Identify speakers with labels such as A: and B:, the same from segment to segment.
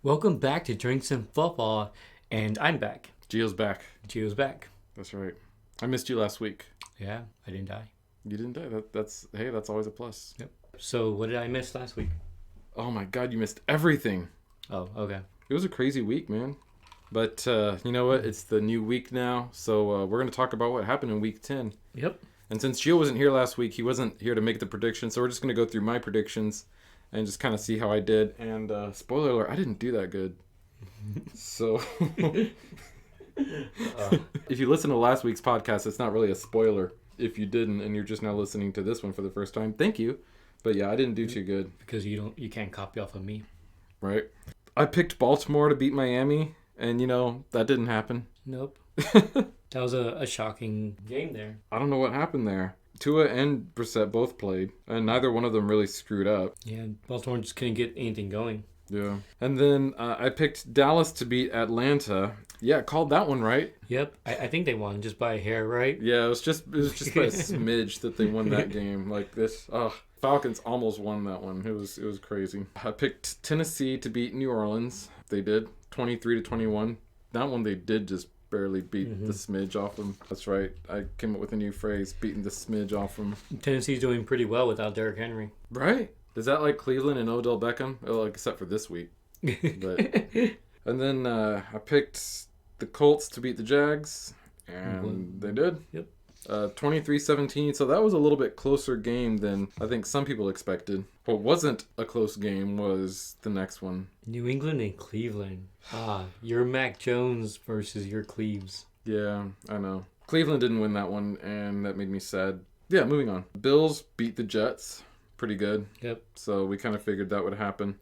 A: Welcome back to Drinks and Football, and I'm back.
B: Gio's back.
A: Gio's back.
B: That's right. I missed you last week.
A: Yeah, I didn't die.
B: You didn't die. That's always a plus.
A: Yep. So what did I miss last week?
B: Oh my God, you missed everything.
A: Oh, okay.
B: It was a crazy week, man. But you know what? It's the new week now, so we're gonna talk about what happened in week 10.
A: Yep.
B: And since Gio wasn't here last week, he wasn't here to make the predictions, so we're just gonna go through my predictions and just kind of see how I did. And spoiler alert, I didn't do that good. So if you listen to last week's podcast, it's not really a spoiler. If you didn't and you're just now listening to this one for the first time, thank you. But yeah, I didn't do too good.
A: Because you can't copy off of me.
B: Right. I picked Baltimore to beat Miami, and you know, that didn't happen.
A: Nope. That was a shocking game there.
B: I don't know what happened there. Tua and Brissett both played, and neither one of them really screwed up.
A: Yeah, Baltimore just couldn't get anything going.
B: Yeah. And then I picked Dallas to beat Atlanta. Yeah, called that one right.
A: Yep. I think they won just by a hair, right?
B: Yeah, it was just by a smidge that they won that game. Like this. Falcons almost won that one. It was crazy. I picked Tennessee to beat New Orleans. They did 23-21. That one they did just barely beat the smidge off them. That's right. I came up with a new phrase, beating the smidge off them.
A: Tennessee's doing pretty well without Derrick Henry.
B: Right? Is that like Cleveland and Odell Beckham? Oh, like, except for this week. But, and then I picked the Colts to beat the Jags, and they did.
A: Yep.
B: 23-17, so that was a little bit closer game than I think some people expected. What wasn't a close game was the next one.
A: New England and Cleveland. Your Mac Jones versus your Cleves.
B: Yeah, I know. Cleveland didn't win that one, and that made me sad. Yeah, moving on. Bills beat the Jets. Pretty good.
A: Yep.
B: So we kind of figured that would happen.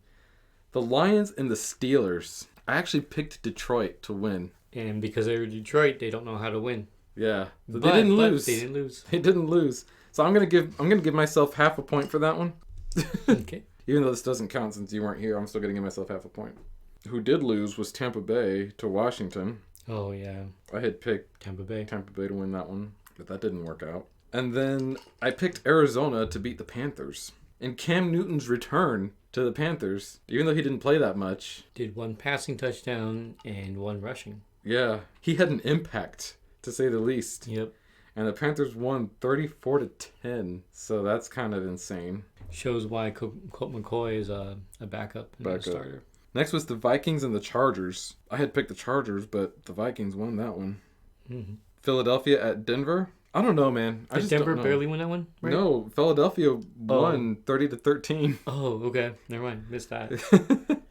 B: The Lions and the Steelers. I actually picked Detroit to win.
A: And because they're Detroit, they don't know how to win.
B: Yeah, they didn't lose.
A: They didn't lose.
B: They didn't lose. So I'm gonna give myself half a point for that one.
A: Okay.
B: Even though this doesn't count since you weren't here, I'm still gonna give myself half a point. Who did lose was Tampa Bay to Washington.
A: Oh yeah.
B: I had picked
A: Tampa Bay
B: to win that one, but that didn't work out. And then I picked Arizona to beat the Panthers. And Cam Newton's return to the Panthers, even though he didn't play that much,
A: did one passing touchdown and one rushing.
B: Yeah, he had an impact, to say the least.
A: Yep.
B: And the Panthers won 34-10, so that's kind of insane.
A: Shows why Colt McCoy is a backup and a starter.
B: Next was the Vikings and the Chargers. I had picked the Chargers, but the Vikings won that one. Mm-hmm. Philadelphia at Denver. I don't know, man.
A: Did Denver barely win that one? Right?
B: No, Philadelphia won 30-13.
A: Oh, okay. Never mind. Missed that.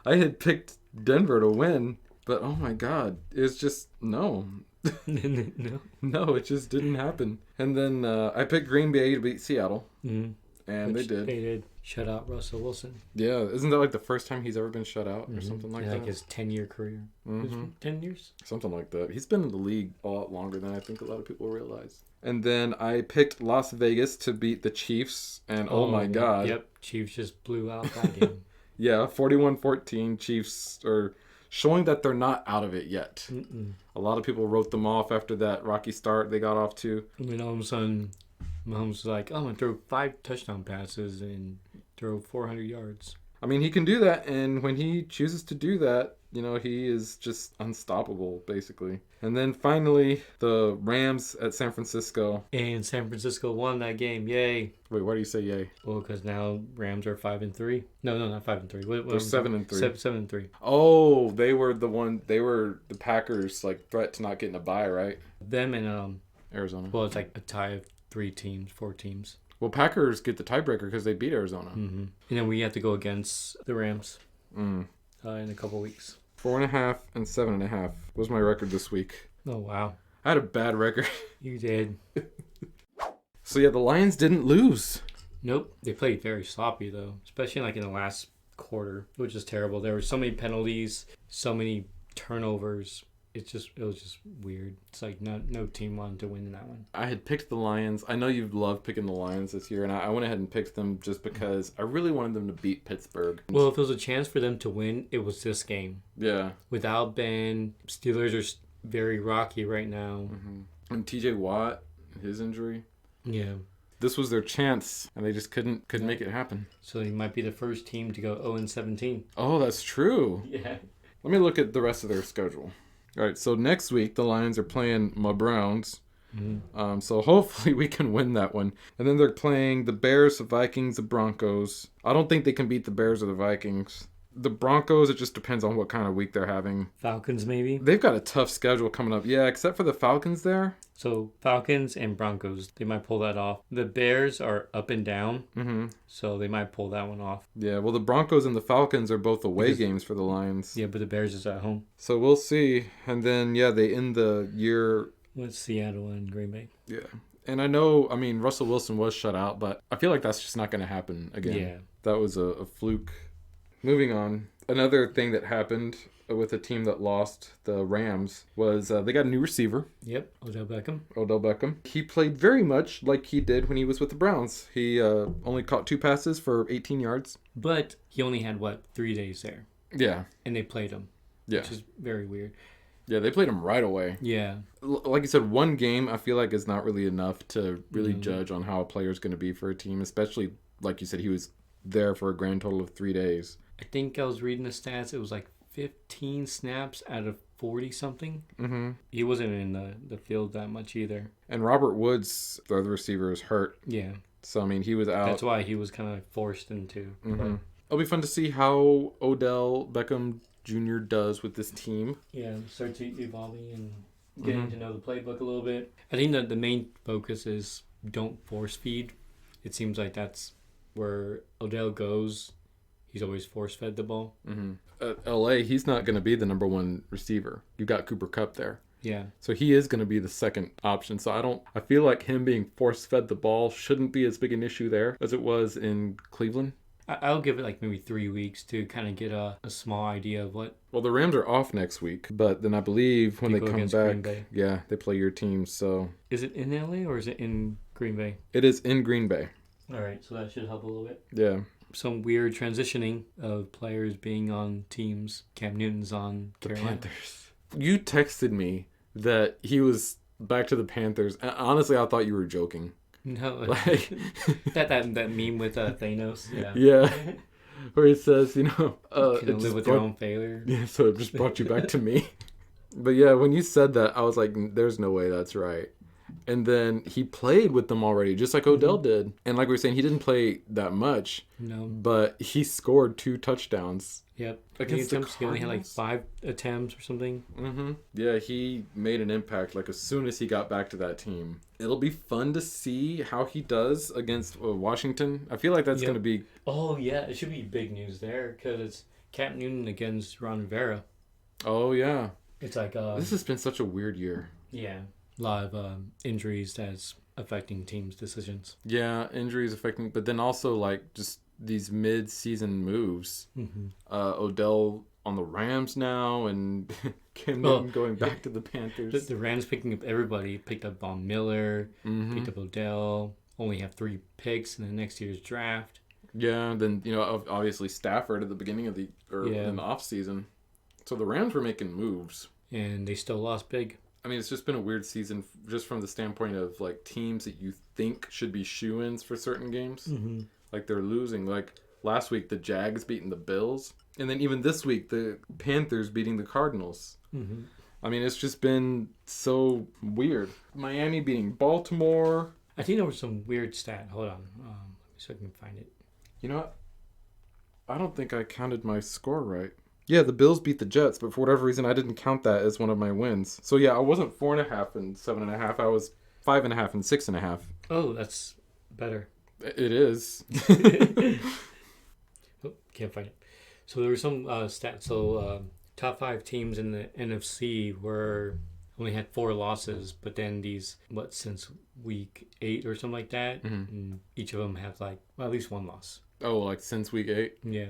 B: I had picked Denver to win, but oh my God, it's just no. No, it just didn't happen. And then I picked Green Bay to beat Seattle, and they did.
A: They did shut out Russell Wilson.
B: Yeah, isn't that like the first time he's ever been shut out or something like that?
A: Like his 10-year career. 10 years?
B: Something like that. He's been in the league a lot longer than I think a lot of people realize. And then I picked Las Vegas to beat the Chiefs, and oh my God.
A: Yep, Chiefs just blew out that game.
B: Yeah, 41-14. Chiefs are showing that they're not out of it yet. A lot of people wrote them off after that rocky start they got off to.
A: And then all of a sudden, Mahomes was like, I'm going to throw 5 touchdown passes and throw 400 yards.
B: I mean, he can do that, and when he chooses to do that, you know, he is just unstoppable, basically. And then finally, the Rams at San Francisco.
A: And San Francisco won that game. Yay.
B: Wait, why do you say yay?
A: Well, because now Rams are 5-3. No, not 5-3.
B: They're 7-3.
A: 7-3.
B: Oh, they were the Packers, like, threat to not getting a bye, right?
A: Them and
B: Arizona.
A: Well, it's like a tie of 4 teams.
B: Well, Packers get the tiebreaker because they beat Arizona.
A: And then we have to go against the Rams in a couple weeks.
B: 4.5 and 7.5 was my record this week.
A: Oh, wow.
B: I had a bad record.
A: You did.
B: So, yeah, the Lions didn't lose.
A: Nope. They played very sloppy, though, especially like in the last quarter, which is terrible. There were so many penalties, so many turnovers. It was just weird. It's like no team wanted to win that one.
B: I had picked the Lions. I know you've loved picking the Lions this year, and I went ahead and picked them just because I really wanted them to beat Pittsburgh.
A: Well, if there was a chance for them to win, it was this game.
B: Yeah.
A: Without Ben, Steelers are very rocky right now.
B: And TJ Watt, his injury.
A: Yeah.
B: this was their chance, and they just couldn't make it happen.
A: So they might be the first team to go 0-17.
B: Oh, that's true.
A: Yeah.
B: Let me look at the rest of their schedule. All right, so next week the Lions are playing my Browns.
A: Mm-hmm.
B: So hopefully we can win that one. And then they're playing the Bears, the Vikings, the Broncos. I don't think they can beat the Bears or the Vikings. The Broncos, it just depends on what kind of week they're having.
A: Falcons, maybe?
B: They've got a tough schedule coming up. Yeah, except for the Falcons there.
A: So Falcons and Broncos, they might pull that off. The Bears are up and down, so they might pull that one off.
B: Yeah, well, the Broncos and the Falcons are both away games for the Lions.
A: Yeah, but the Bears is at home.
B: So we'll see. And then, yeah, they end the year
A: with Seattle and Green Bay.
B: Yeah. And I know, I mean, Russell Wilson was shut out, but I feel like that's just not going to happen again.
A: Yeah.
B: That was a fluke. Moving on. Another thing that happened with a team that lost, the Rams, was they got a new receiver.
A: Yep, Odell
B: Beckham. He played very much like he did when he was with the Browns. He only caught 2 passes for 18 yards.
A: But he only had, 3 days there?
B: Yeah.
A: And they played him.
B: Yeah.
A: Which is very weird.
B: Yeah, they played him right away.
A: Yeah.
B: Like you said, one game I feel like is not really enough to really judge on how a player is going to be for a team, especially, like you said, he was there for a grand total of 3 days.
A: I think I was reading the stats. It was 15 snaps out of 40-something.
B: Mm-hmm.
A: He wasn't in the field that much either.
B: And Robert Woods, the other receiver, is hurt.
A: Yeah.
B: So, I mean, he was out.
A: That's why he was kind of forced into.
B: Mm-hmm. It'll be fun to see how Odell Beckham Jr. does with this team.
A: Yeah, start to evolving and getting to know the playbook a little bit. I think that the main focus is don't force feed. It seems like that's where Odell goes. He's always force fed the ball.
B: Mm-hmm. LA, he's not going to be the number one receiver. You got Cooper Kupp there.
A: Yeah.
B: So he is going to be the second option. So I feel like him being force fed the ball shouldn't be as big an issue there as it was in Cleveland.
A: I'll give it maybe 3 weeks to kind of get a small idea of what.
B: Well, the Rams are off next week, but then I believe when they come back, yeah, they play your team. So
A: is it in LA or is it in Green Bay?
B: It is in Green Bay.
A: All right, so that should help a little bit.
B: Yeah.
A: Some weird transitioning of players being on teams. Cam Newton's on Carolina.
B: The Panthers. You texted me that he was back to the Panthers. Honestly, I thought you were joking.
A: No, that meme with Thanos. Yeah.
B: Yeah. Where he says,
A: you can live with your own failure.
B: Yeah, so it just brought you back to me. But yeah, when you said that, I was like, there's no way that's right. And then he played with them already, just like Odell did. And like we were saying, he didn't play that much.
A: No.
B: But he scored 2 touchdowns.
A: Yep. Against the he only had 5 attempts or something.
B: Mm-hmm. Yeah, he made an impact as soon as he got back to that team. It'll be fun to see how he does against Washington. I feel like that's going to be...
A: Oh, yeah. It should be big news there because it's Cam Newton against Ron Rivera.
B: Oh, yeah.
A: It's like...
B: this has been such a weird year.
A: Yeah. A lot of injuries that's affecting teams' decisions.
B: Yeah, injuries affecting... But then also, just these mid-season moves.
A: Mm-hmm.
B: Odell on the Rams now and Cam Newton going back to the Panthers.
A: The Rams picking up everybody. Picked up Von Miller, picked up Odell. Only have 3 picks in the next year's draft.
B: Yeah, then, obviously Stafford at the beginning of in the offseason. So the Rams were making moves.
A: And they still lost big.
B: I mean, it's just been a weird season just from the standpoint of, teams that you think should be shoo-ins for certain games.
A: Mm-hmm.
B: They're losing. Last week, the Jags beating the Bills. And then even this week, the Panthers beating the Cardinals.
A: Mm-hmm.
B: I mean, it's just been so weird. Miami beating Baltimore.
A: I think there was some weird stat. Hold on. Let me see if I can find it.
B: You know what? I don't think I counted my score right. Yeah, the Bills beat the Jets, but for whatever reason, I didn't count that as one of my wins. So yeah, I wasn't 4.5 and 7.5. I was 5.5 and 6.5.
A: Oh, that's better.
B: It is.
A: Oh, can't find it. So there were some stats. So top 5 teams in the NFC only had 4 losses, but then since week 8 or something like that, and each of them have at least 1 loss.
B: Oh, since week 8?
A: Yeah.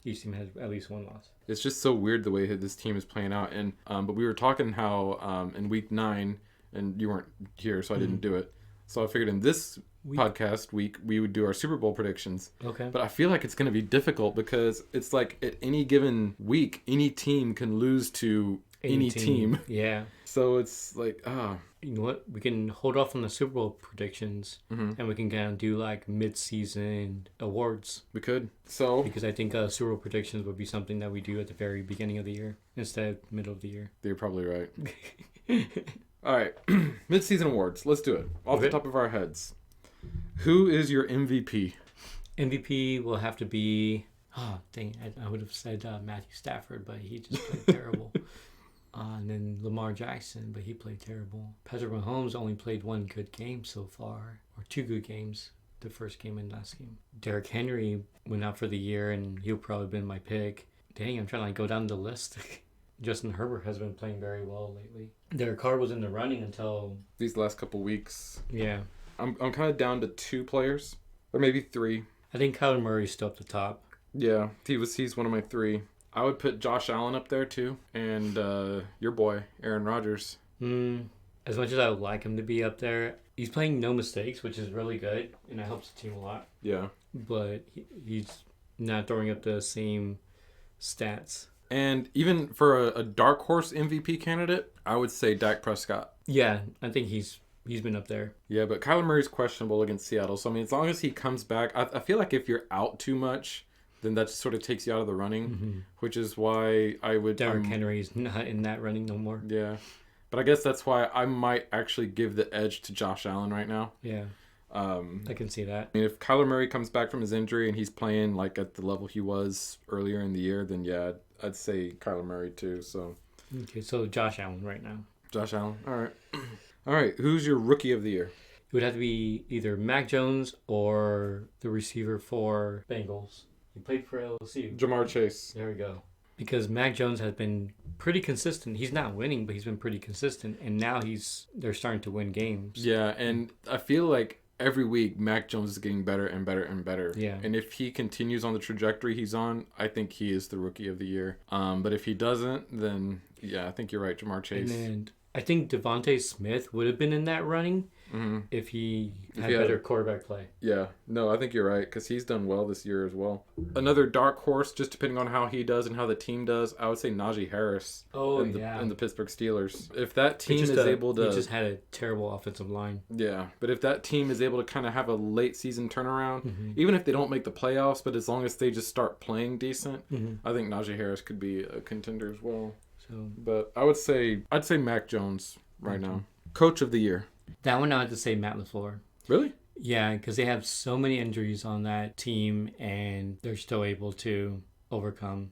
A: Each team has at least 1 loss.
B: It's just so weird the way this team is playing out. And but we were talking how in week 9, and you weren't here, so I didn't do it. So I figured in this podcast week, we would do our Super Bowl predictions.
A: Okay.
B: But I feel like it's going to be difficult because it's at any given week, any team can lose to any team.
A: Yeah.
B: So it's like,
A: You know what? We can hold off on the Super Bowl predictions, and we can kind of do like mid-season awards.
B: We could. So
A: because I think Super Bowl predictions would be something that we do at the very beginning of the year instead of middle of the year.
B: You're probably right. All right, mid-season awards. Let's do it off the top of our heads. Who is your MVP?
A: MVP will have to be. Oh dang! I would have said Matthew Stafford, but he just played terrible. And then Lamar Jackson, but he played terrible. Patrick Mahomes only played one good game so far, or two good games, the first game and last game. Derrick Henry went out for the year, and he'll probably been my pick. Dang, I'm trying to go down the list. Justin Herbert has been playing very well lately. Derek Carr was in the running until
B: these last couple weeks.
A: Yeah.
B: I'm kind of down to 2 players, or maybe 3.
A: I think Kyler Murray's still at the top.
B: Yeah, he's one of my 3. I would put Josh Allen up there too, and your boy Aaron Rodgers.
A: As much as I would like him to be up there, he's playing no mistakes, which is really good, and it helps the team a lot.
B: Yeah,
A: but he's not throwing up the same stats.
B: And even for a dark horse MVP candidate, I would say Dak Prescott.
A: Yeah, I think he's been up there.
B: Yeah, but Kyler Murray's questionable against Seattle. So, I mean, as long as he comes back, I feel like if you're out too much, then that just sort of takes you out of the running, which is why I would...
A: Derrick Henry's not in that running no more.
B: Yeah. But I guess that's why I might actually give the edge to Josh Allen right now.
A: Yeah. I can see that.
B: I mean, if Kyler Murray comes back from his injury and he's playing like at the level he was earlier in the year, then yeah, I'd say Kyler Murray too. So
A: okay, so Josh Allen right now.
B: Josh Allen. All right. All right. Who's your rookie of the year?
A: It would have to be either Mac Jones or the receiver for Bengals. He played for LSU.
B: Jamar Chase.
A: There we go. Because Mac Jones has been pretty consistent. He's not winning, but he's been pretty consistent. And now they're starting to win games.
B: Yeah, and I feel like every week Mac Jones is getting better and better and better.
A: Yeah.
B: And if he continues on the trajectory he's on, I think he is the rookie of the year. But if he doesn't, then yeah, I think you're right, Jamar Chase.
A: And I think Devontae Smith would have been in that running if he had better quarterback play.
B: Yeah. No, I think you're right because he's done well this year as well. Another dark horse, just depending on how he does and how the team does, I would say Najee Harris.
A: And
B: the Pittsburgh Steelers. If that team is able to...
A: He just had a terrible offensive line.
B: Yeah. But if that team is able to kind of have a late season turnaround, even if they don't make the playoffs, but as long as they just start playing decent, I think Najee Harris could be a contender as well. But I'd say Mac Jones right now. Coach of the year.
A: That one I would have to say Matt LaFleur.
B: Really?
A: Yeah, because they have so many injuries on that team, and they're still able to overcome.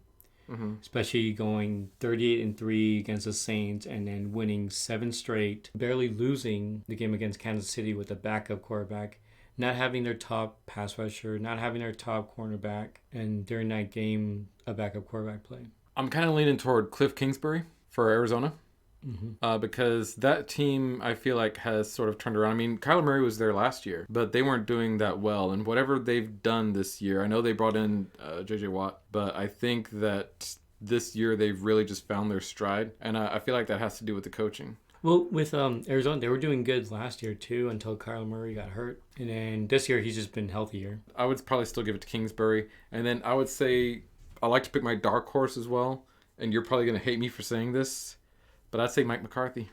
A: Especially going 38-3 against the Saints, and then winning 7 straight, barely losing the game against Kansas City with a backup quarterback, not having their top pass rusher, not having their top cornerback, and during that game, a backup quarterback play.
B: I'm kind of leaning toward Cliff Kingsbury for Arizona because that team, I feel like, has sort of turned around. I mean, Kyler Murray was there last year, but they weren't doing that well. And whatever they've done this year, I know they brought in J.J. Watt, but I think that this year they've really just found their stride. And I feel like that has to do with the coaching.
A: Well, with Arizona, they were doing good last year, too, until Kyler Murray got hurt. And then this year, he's just been healthier.
B: I would probably still give it to Kingsbury. And then I would say I like to pick my dark horse as well. And you're probably going to hate me for saying this, but I'd say Mike McCarthy.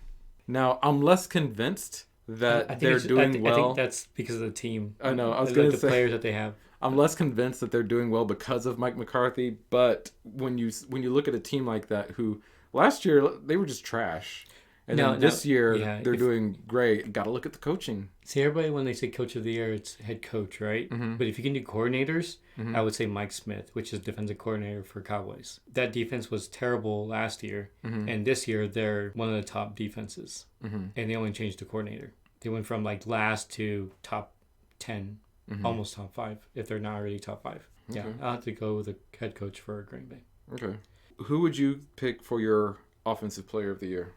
B: Now, I'm less convinced that they're doing well.
A: I think that's because of the team.
B: I know. I was going to say
A: the players that they have.
B: I'm less convinced that they're doing well because of Mike McCarthy. But when you look at a team like that, who last year they were just trash, and then this year they're doing great. Got to look at the coaching.
A: See, everybody when they say coach of the year, it's head coach, right? But if you can do coordinators, I would say Mike Smith, which is defensive coordinator for Cowboys. That defense was terrible last year, and this year they're one of the top defenses, and they only changed the coordinator. They went from like last to top 10, almost top 5, if they're not already top 5. Okay. Yeah, I'll have to go with a head coach for Green Bay.
B: Okay. Who would you pick for your offensive player of the year?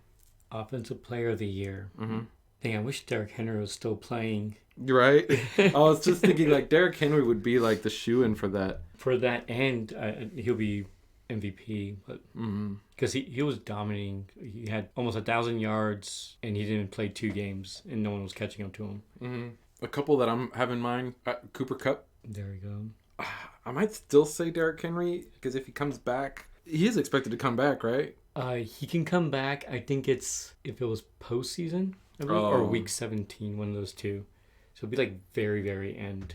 A: Offensive player of the year. Dang, I wish Derrick Henry was still playing.
B: Right? I was just thinking like Derrick Henry would be like the shoe-in for that.
A: For that end, he'll be MVP, but because he was dominating. He had almost 1,000 yards, and he didn't play 2 games, and no one was catching up to him.
B: A couple that I'm have in mind, Cooper Kupp.
A: There we go.
B: I might still say Derrick Henry because if he comes back, He is expected to come back, right?
A: He can come back. I think it's if it was postseason, I believe, or week 17, one of those two. So it'd be like very, very end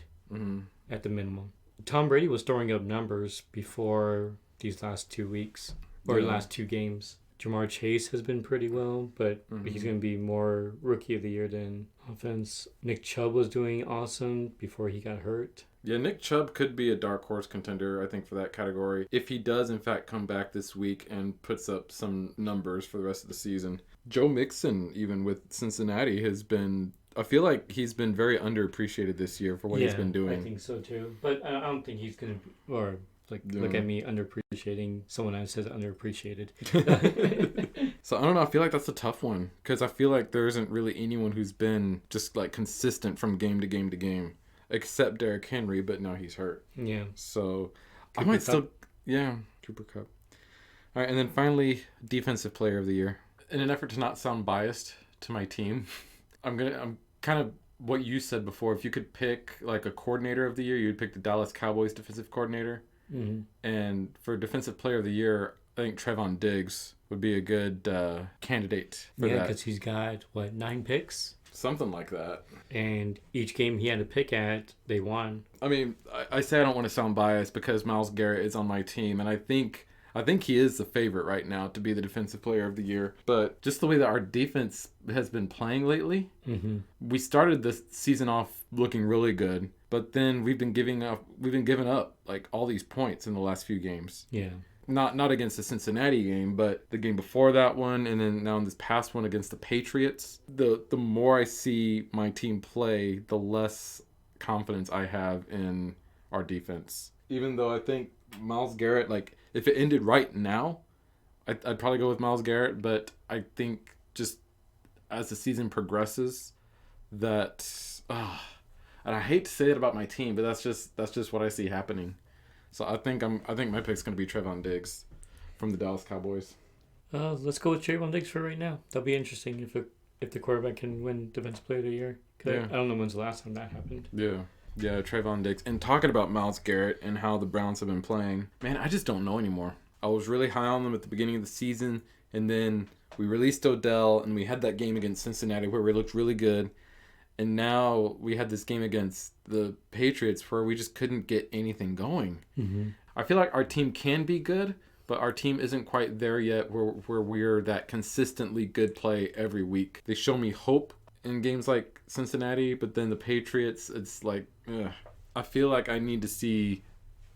A: at the minimum. Tom Brady was throwing up numbers before these last 2 weeks or last 2 games. Jamar Chase has been pretty well, but he's going to be more rookie of the year than offense. Nick Chubb was doing awesome before he got hurt.
B: Yeah, Nick Chubb could be a dark horse contender, I think, for that category. If he does, in fact, come back this week and puts up some numbers for the rest of the season. Joe Mixon, even with Cincinnati, has been... I feel like he's been very underappreciated this year for what he's been doing.
A: I think so, too. But I don't think he's going to... Or... look at me underappreciating someone that says underappreciated.
B: So I don't know. I feel like that's a tough one because I feel like there isn't really anyone who's been just like consistent from game to game to game, except Derrick Henry. But now he's hurt. Yeah. So Cooper I might Cup. Still, Cooper Cup. All right, and then finally, Defensive Player of the Year. In an effort to not sound biased to my team, I'm kind of what you said before. If you could pick like a coordinator of the year, you'd pick the Dallas Cowboys defensive coordinator. And for Defensive Player of the Year, I think Trevon Diggs would be a good candidate for that. Yeah,
A: because he's got, 9 picks?
B: Something like that.
A: And each game he had to pick at, they won.
B: I mean, I say I don't want to sound biased because Myles Garrett is on my team, and I think he is the favorite right now to be the Defensive Player of the Year. But just the way that our defense has been playing lately, we started this season off looking really good. But then we've been giving up like all these points in the last few games. Yeah. Not against the Cincinnati game, but the game before that one, and then now in this past one against the Patriots. The more I see my team play, the less confidence I have in our defense. Even though I think Myles Garrett, like if it ended right now, I'd probably go with Myles Garrett. But I think just as the season progresses, that. And I hate to say it about my team, but that's just what I see happening. So I think my pick's gonna be Trevon Diggs from the Dallas Cowboys.
A: Let's go with Trevon Diggs for right now. That'll be interesting if the quarterback can win Defensive Player of the Year. I don't know when's the last time that happened.
B: Yeah, Trevon Diggs. And talking about Myles Garrett and how the Browns have been playing, man, I just don't know anymore. I was really high on them at the beginning of the season, and then we released Odell, and we had that game against Cincinnati where we looked really good. And now we had this game against the Patriots where we just couldn't get anything going. I feel like our team can be good, but our team isn't quite there yet where we're that consistently good play every week. They show me hope in games like Cincinnati, but then the Patriots, it's like, I feel like I need to see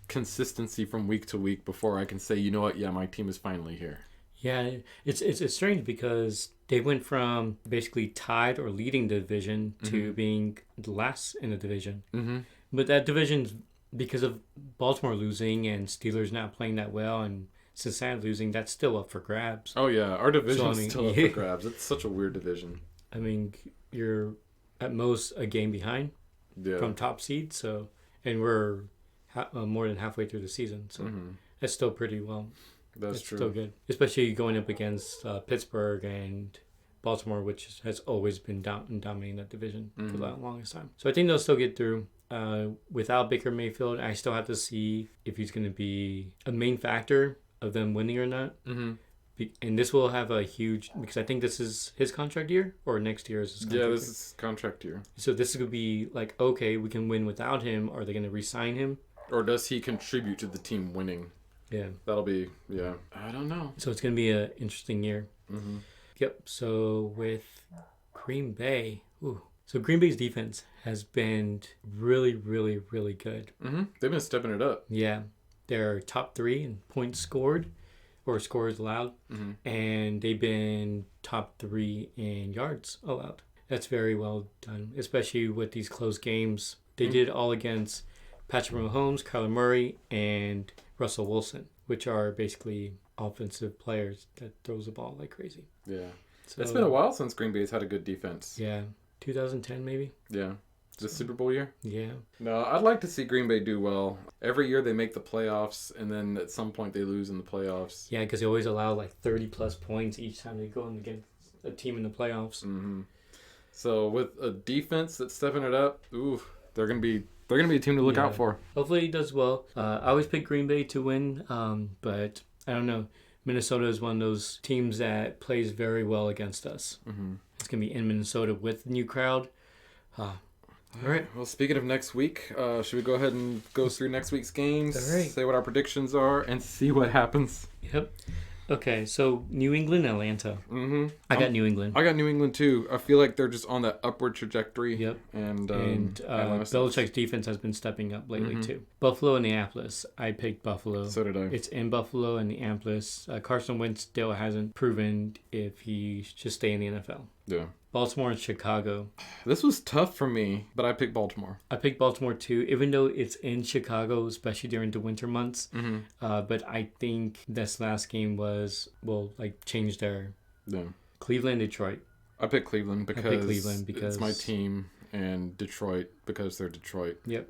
B: consistency from week to week before I can say, you know what, my team is finally here.
A: Yeah, it's strange because they went from basically tied or leading the division to being last in the division. But that division's because of Baltimore losing and Steelers not playing that well and Cincinnati losing, that's still up for grabs.
B: Oh, yeah. Our division's still up for grabs. It's such a weird division.
A: I mean, you're at most a game behind from top seed, and we're more than halfway through the season. So that's still pretty well.
B: That's true.
A: Still good, especially going up against Pittsburgh and Baltimore, which has always been dominating that division for the longest time. So I think they'll still get through. Without Baker Mayfield, I still have to see if he's going to be a main factor of them winning or not. And this will have a huge, because I think this is his contract year, or next year is his contract year.
B: This is contract year.
A: So this is going to be like, okay, we can win without him. Are they going to re-sign him?
B: Or does he contribute to the team winning? Yeah. That'll be, I don't know.
A: So it's going to be an interesting year. Yep. So with Green Bay, so Green Bay's defense has been really, really, really good.
B: They've been stepping it up.
A: Yeah. They're top 3 in points scored or scores allowed. And they've been top 3 in yards allowed. That's very well done, especially with these close games. They did all against Patrick Mahomes, Kyler Murray, and Russell Wilson, which are basically offensive players that throws the ball like crazy.
B: Yeah. So, it's been a while since Green Bay's had a good defense.
A: Yeah. 2010 maybe?
B: Yeah. The Super Bowl year?
A: Yeah.
B: No, I'd like to see Green Bay do well. Every year they make the playoffs, and then at some point they lose in the playoffs.
A: Yeah, because they always allow like 30-plus points each time they go in against a team in the playoffs.
B: So with a defense that's stepping it up, they're gonna be a team to look out for.
A: Hopefully he does well. I always pick Green Bay to win, but I don't know. Minnesota is one of those teams that plays very well against us.
B: Mm-hmm.
A: It's going to be in Minnesota with the new crowd.
B: All right. Well, speaking of next week, should we go ahead and go through next week's games,
A: All right.
B: say what our predictions are, and see what happens?
A: Yep. Okay, so New England, Atlanta.
B: Mm-hmm.
A: I got New England.
B: I got New England too. I feel like they're just on that upward trajectory.
A: Yep.
B: And
A: Belichick's defense has been stepping up lately too. Buffalo, Indianapolis. I picked Buffalo.
B: So did I.
A: It's in Buffalo and Indianapolis. Carson Wentz still hasn't proven if he should stay in the NFL.
B: Yeah.
A: Baltimore and Chicago.
B: This was tough for me, but I picked Baltimore.
A: I picked Baltimore too, even though it's in Chicago, especially during the winter months.
B: Mm-hmm.
A: But I think this last game changed their Cleveland, Detroit.
B: I picked Cleveland because it's my team, and Detroit because they're Detroit.
A: Yep.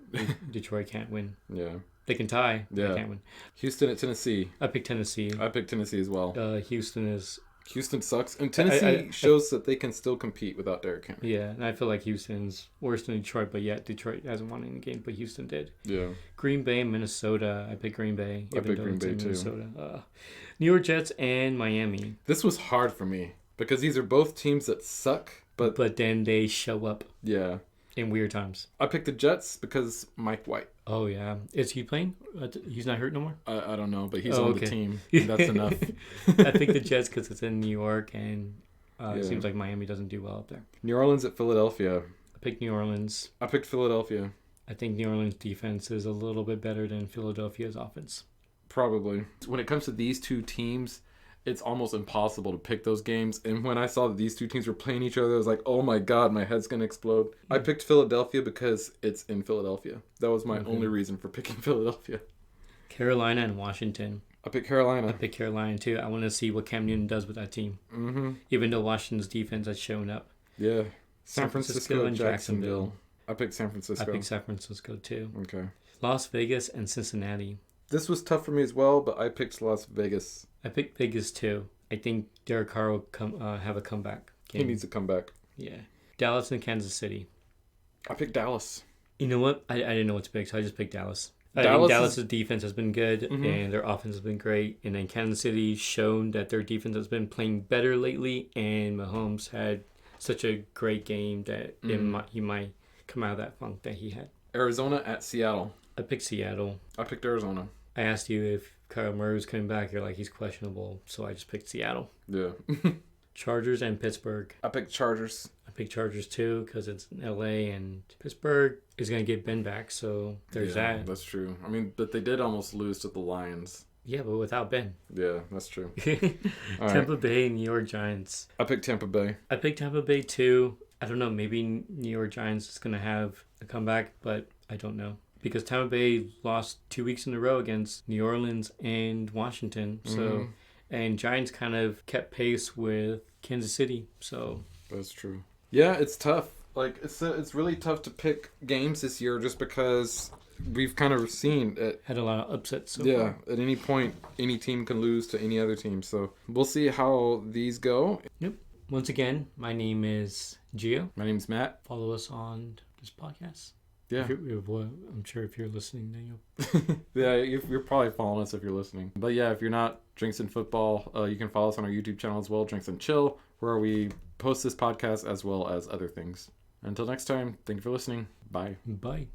A: Detroit can't win.
B: Yeah.
A: They can tie.
B: Yeah.
A: They can't win.
B: Houston at Tennessee.
A: I picked Tennessee.
B: I picked Tennessee as well. Houston sucks. And Tennessee shows that they can still compete without Derrick Henry.
A: Yeah, and I feel like Houston's worse than Detroit, but yet Detroit hasn't won any game, but Houston did.
B: Yeah.
A: Green Bay, Minnesota. I picked Green Bay.
B: I picked Green Bay too.
A: Minnesota. New York Jets and Miami.
B: This was hard for me because these are both teams that suck, but
A: then they show up.
B: Yeah.
A: In weird times.
B: I picked the Jets because Mike White.
A: Oh, yeah. Is he playing? He's not hurt no more?
B: I don't know, but he's on the team. That's enough.
A: I picked the Jets because it's in New York, and it seems like Miami doesn't do well up there.
B: New Orleans at Philadelphia.
A: I picked New Orleans.
B: I picked Philadelphia.
A: I think New Orleans' defense is a little bit better than Philadelphia's offense.
B: Probably. When it comes to these two teams, it's almost impossible to pick those games. And when I saw that these two teams were playing each other, I was like, oh my God, my head's going to explode. I picked Philadelphia because it's in Philadelphia. That was my only reason for picking Philadelphia.
A: Carolina and Washington.
B: I picked Carolina.
A: I picked Carolina too. I want to see what Cam Newton does with that team. Mm-hmm. Even though Washington's defense has shown up.
B: Yeah. San Francisco and Jacksonville. I picked San Francisco.
A: I picked San Francisco too.
B: Okay.
A: Las Vegas and Cincinnati.
B: This was tough for me as well, but I picked Las Vegas.
A: I picked Vegas too. I think Derek Carr will have a comeback game.
B: He needs to come back.
A: Yeah. Dallas and Kansas City.
B: I picked Dallas.
A: You know what? I didn't know what to pick, so I just picked Dallas. I think Dallas' defense has been good, and their offense has been great. And then Kansas City's shown that their defense has been playing better lately, and Mahomes had such a great game that he might come out of that funk that he had.
B: Arizona at Seattle.
A: I picked Seattle.
B: I picked Arizona.
A: I asked you if Kyler Murray was coming back. You're like, he's questionable, so I just picked Seattle.
B: Yeah.
A: Chargers and Pittsburgh.
B: I picked Chargers.
A: I picked Chargers too because it's in LA, and Pittsburgh is going to get Ben back, so there's that.
B: That's true. I mean, but they did almost lose to the Lions.
A: Yeah, but without Ben.
B: Yeah, that's true.
A: Tampa Bay, New York Giants.
B: I picked Tampa Bay.
A: I picked Tampa Bay too. I don't know, maybe New York Giants is going to have a comeback, but I don't know. Because Tampa Bay lost 2 weeks in a row against New Orleans and Washington. So, and Giants kind of kept pace with Kansas City. So
B: that's true. Yeah, it's tough. Like it's really tough to pick games this year just because we've kind of seen it.
A: Had a lot of upsets. So
B: far.
A: At
B: any point, any team can lose to any other team. So we'll see how these go.
A: Yep. Once again, my name is Gio.
B: My name's Matt.
A: Follow us on this podcast.
B: Yeah.
A: I'm sure if you're listening, then you'll...
B: Yeah, you're probably following us if you're listening. But yeah, if you're not, Drinks and Football, you can follow us on our YouTube channel as well, Drinks and Chill, where we post this podcast as well as other things. Until next time, thank you for listening. Bye.
A: Bye.